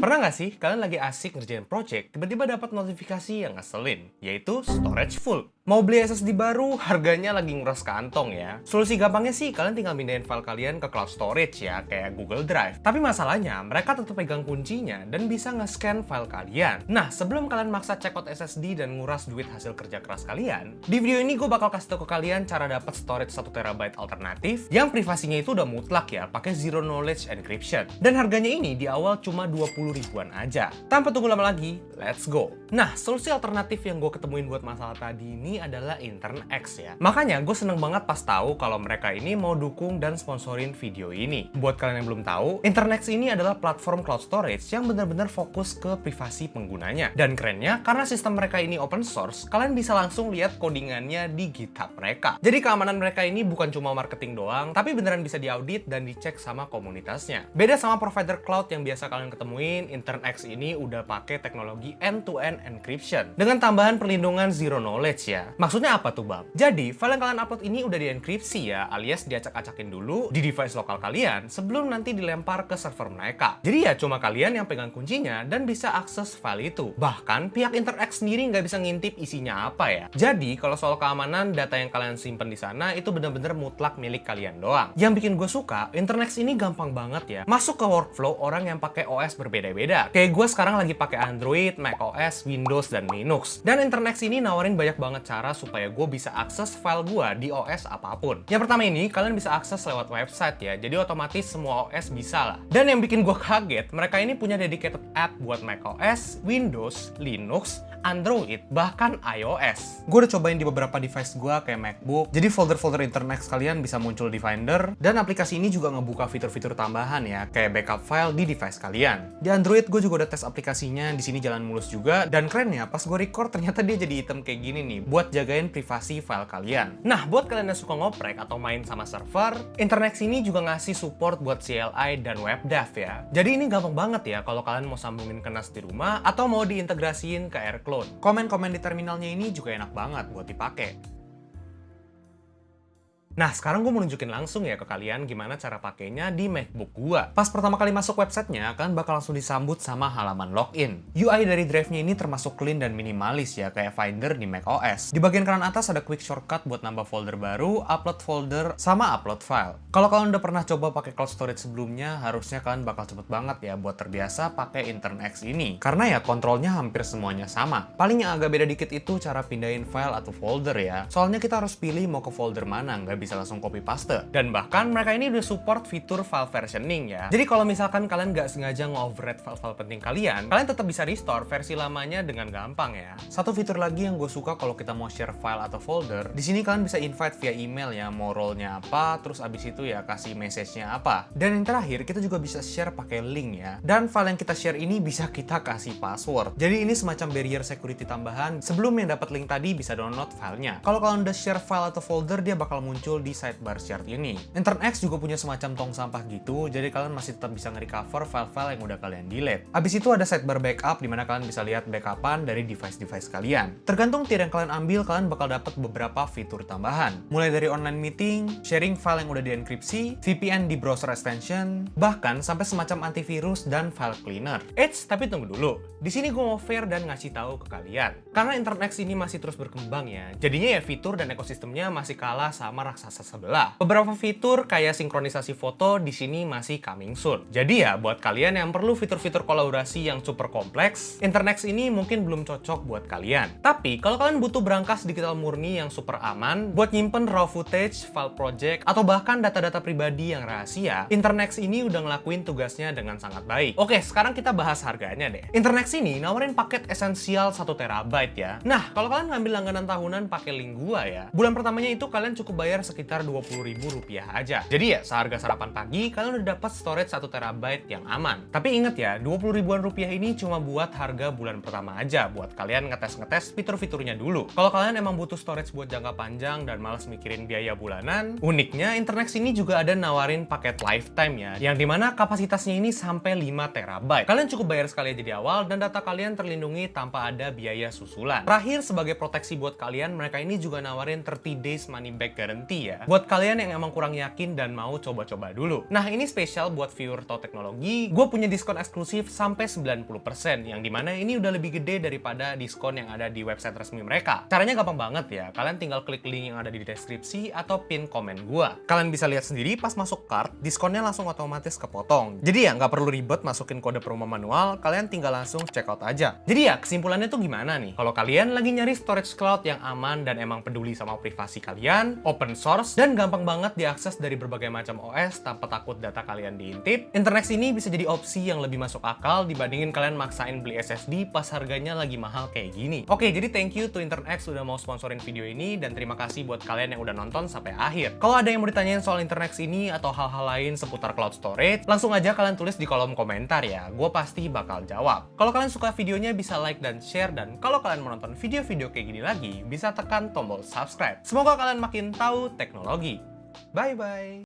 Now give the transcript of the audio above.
Pernah nggak sih kalian lagi asik ngerjain project, tiba-tiba dapat notifikasi yang ngeselin, yaitu storage full. Mau beli SSD baru, harganya lagi nguras kantong ya. Solusi gampangnya sih kalian tinggal pindahin file kalian ke cloud storage ya, kayak Google Drive. Tapi masalahnya, mereka tetap pegang kuncinya dan bisa nge-scan file kalian. Nah, sebelum kalian maksa check out SSD dan nguras duit hasil kerja keras kalian, di video ini gue bakal kasih tau ke kalian cara dapat storage 1 TB alternatif yang privasinya itu udah mutlak ya, pakai zero knowledge encryption. Dan harganya ini di awal cuma 20 ribuan aja. Tanpa tunggu lama lagi, let's go. Nah, solusi alternatif yang gue ketemuin buat masalah tadi ini adalah InternX ya. Makanya gue seneng banget pas tahu kalau mereka ini mau dukung dan sponsorin video ini. Buat kalian yang belum tahu, InternX ini adalah platform cloud storage yang benar-benar fokus ke privasi penggunanya. Dan kerennya, karena sistem mereka ini open source, kalian bisa langsung lihat codingannya di GitHub mereka. Jadi keamanan mereka ini bukan cuma marketing doang, tapi beneran bisa diaudit dan dicek sama komunitasnya. Beda sama provider cloud yang biasa kalian ketemuin, InternX ini udah pakai teknologi end-to-end encryption dengan tambahan perlindungan zero knowledge ya. Maksudnya apa tuh Bang? Jadi, file yang kalian upload ini udah dienkripsi ya, alias diacak-acakin dulu di device lokal kalian sebelum nanti dilempar ke server mereka. Jadi ya cuma kalian yang pegang kuncinya dan bisa akses file itu. Bahkan pihak InternX sendiri nggak bisa ngintip isinya apa ya. Jadi kalau soal keamanan, data yang kalian simpen di sana itu bener-bener mutlak milik kalian doang. Yang bikin gue suka, InternX ini gampang banget ya masuk ke workflow orang yang pakai OS berbeda-beda. Kayak gue sekarang lagi pakai Android, macOS, Windows, dan Linux. Dan InternX ini nawarin banyak banget cara supaya gue bisa akses file gue di OS apapun. Yang pertama ini, kalian bisa akses lewat website ya, jadi otomatis semua OS bisa lah. Dan yang bikin gue kaget, mereka ini punya dedicated app buat macOS, Windows, Linux, Android, bahkan iOS. Gue udah cobain di beberapa device gue kayak MacBook, jadi folder-folder InternX kalian bisa muncul di Finder, dan aplikasi ini juga ngebuka fitur-fitur tambahan ya, kayak backup file di device kalian. Di Android gue juga udah tes aplikasinya, di sini jalan mulus juga, dan keren ya, pas gue record ternyata dia jadi item kayak gini nih, buat jagain privasi file kalian. Nah, buat kalian yang suka ngoprek atau main sama server, InternX ini juga ngasih support buat CLI dan WebDAV ya. Jadi ini gampang banget ya kalau kalian mau sambungin ke NAS di rumah atau mau diintegrasiin ke AirCloud. Komen-komen di terminalnya ini juga enak banget buat dipakai. Nah, sekarang gue mau nunjukin langsung ya ke kalian gimana cara pakainya di MacBook gua. Pas pertama kali masuk websitenya, kalian bakal langsung disambut sama halaman login. UI dari drive-nya ini termasuk clean dan minimalis ya, kayak Finder di macOS. Di bagian kanan atas ada quick shortcut buat nambah folder baru, upload folder, sama upload file. Kalau kalian udah pernah coba pakai cloud storage sebelumnya, harusnya kalian bakal cepet banget ya buat terbiasa pakai InternX ini. Karena ya kontrolnya hampir semuanya sama. Paling yang agak beda dikit itu cara pindahin file atau folder ya. Soalnya kita harus pilih mau ke folder mana, nggak bisa langsung copy paste. Dan bahkan mereka ini udah support fitur file versioning ya. Jadi kalau misalkan kalian nggak sengaja nge-overwrite file-file penting kalian tetap bisa restore versi lamanya dengan gampang ya. Satu fitur lagi yang gue suka kalau kita mau share file atau folder, di sini kalian bisa invite via email ya, mau role-nya apa, terus abis itu ya kasih message-nya apa. Dan yang terakhir, kita juga bisa share pakai link ya. Dan file yang kita share ini bisa kita kasih password. Jadi ini semacam barrier security tambahan sebelum yang dapat link tadi bisa download filenya. Kalau kalian udah share file atau folder, dia bakal muncul di sidebar share ini. InternX juga punya semacam tong sampah gitu, jadi kalian masih tetap bisa nge-recover file-file yang udah kalian delete. Abis itu ada sidebar backup, dimana kalian bisa lihat backupan dari device-device kalian. Tergantung tier yang kalian ambil, kalian bakal dapat beberapa fitur tambahan. Mulai dari online meeting, sharing file yang udah dienkripsi, VPN di browser extension, bahkan sampai semacam antivirus dan file cleaner. Eits, tapi tunggu dulu. Di sini gue mau fair dan ngasih tahu ke kalian. Karena InternX ini masih terus berkembang ya, jadinya ya fitur dan ekosistemnya masih kalah sama raksasa sebelah. Beberapa fitur kayak sinkronisasi foto di sini masih coming soon. Jadi ya buat kalian yang perlu fitur-fitur kolaborasi yang super kompleks, InternX ini mungkin belum cocok buat kalian. Tapi kalau kalian butuh berangkas digital murni yang super aman buat nyimpen raw footage, file project, atau bahkan data-data pribadi yang rahasia, InternX ini udah ngelakuin tugasnya dengan sangat baik. Oke, sekarang kita bahas harganya deh. InternX ini nawarin paket esensial 1 TB ya. Nah, kalau kalian ngambil langganan tahunan pakai link gua ya, bulan pertamanya itu kalian cukup bayar sekitar Rp20.000 aja. Jadi ya seharga sarapan pagi kalian udah dapat storage 1 TB yang aman. Tapi inget ya, 20 ribuan rupiah ini cuma buat harga bulan pertama aja, buat kalian ngetes fitur-fiturnya dulu. Kalau kalian emang butuh storage buat jangka panjang dan males mikirin biaya bulanan, uniknya InternX ini juga ada nawarin paket lifetime ya, yang dimana kapasitasnya ini sampai 5 TB. Kalian cukup bayar sekali aja di awal dan data kalian terlindungi tanpa ada biaya susulan. Terakhir, sebagai proteksi buat kalian, mereka ini juga nawarin 30 days money back guarantee hati-hati ya, buat kalian yang emang kurang yakin dan mau coba-coba dulu. Nah, ini spesial buat viewer Tau Teknologi, gue punya diskon eksklusif sampai 90%, yang dimana ini udah lebih gede daripada diskon yang ada di website resmi mereka. Caranya gampang banget ya, kalian tinggal klik link yang ada di deskripsi atau pin komen gue. Kalian bisa lihat sendiri pas masuk cart, diskonnya langsung otomatis kepotong. Jadi ya nggak perlu ribet masukin kode promo manual, kalian tinggal langsung check out aja. Jadi ya kesimpulannya tuh gimana nih? Kalau kalian lagi nyari storage cloud yang aman dan emang peduli sama privasi kalian, open source, dan gampang banget diakses dari berbagai macam OS tanpa takut data kalian diintip, Internex ini bisa jadi opsi yang lebih masuk akal dibandingin kalian maksain beli SSD pas harganya lagi mahal kayak gini. Oke, jadi thank you to Internex udah mau sponsorin video ini, dan terima kasih buat kalian yang udah nonton sampai akhir. Kalau ada yang mau ditanyain soal Internex ini atau hal-hal lain seputar cloud storage, langsung aja kalian tulis di kolom komentar ya, gue pasti bakal jawab. Kalau kalian suka videonya bisa like dan share, dan kalau kalian mau nonton video-video kayak gini lagi, bisa tekan tombol subscribe. Semoga kalian makin tahu teknologi. Bye-bye!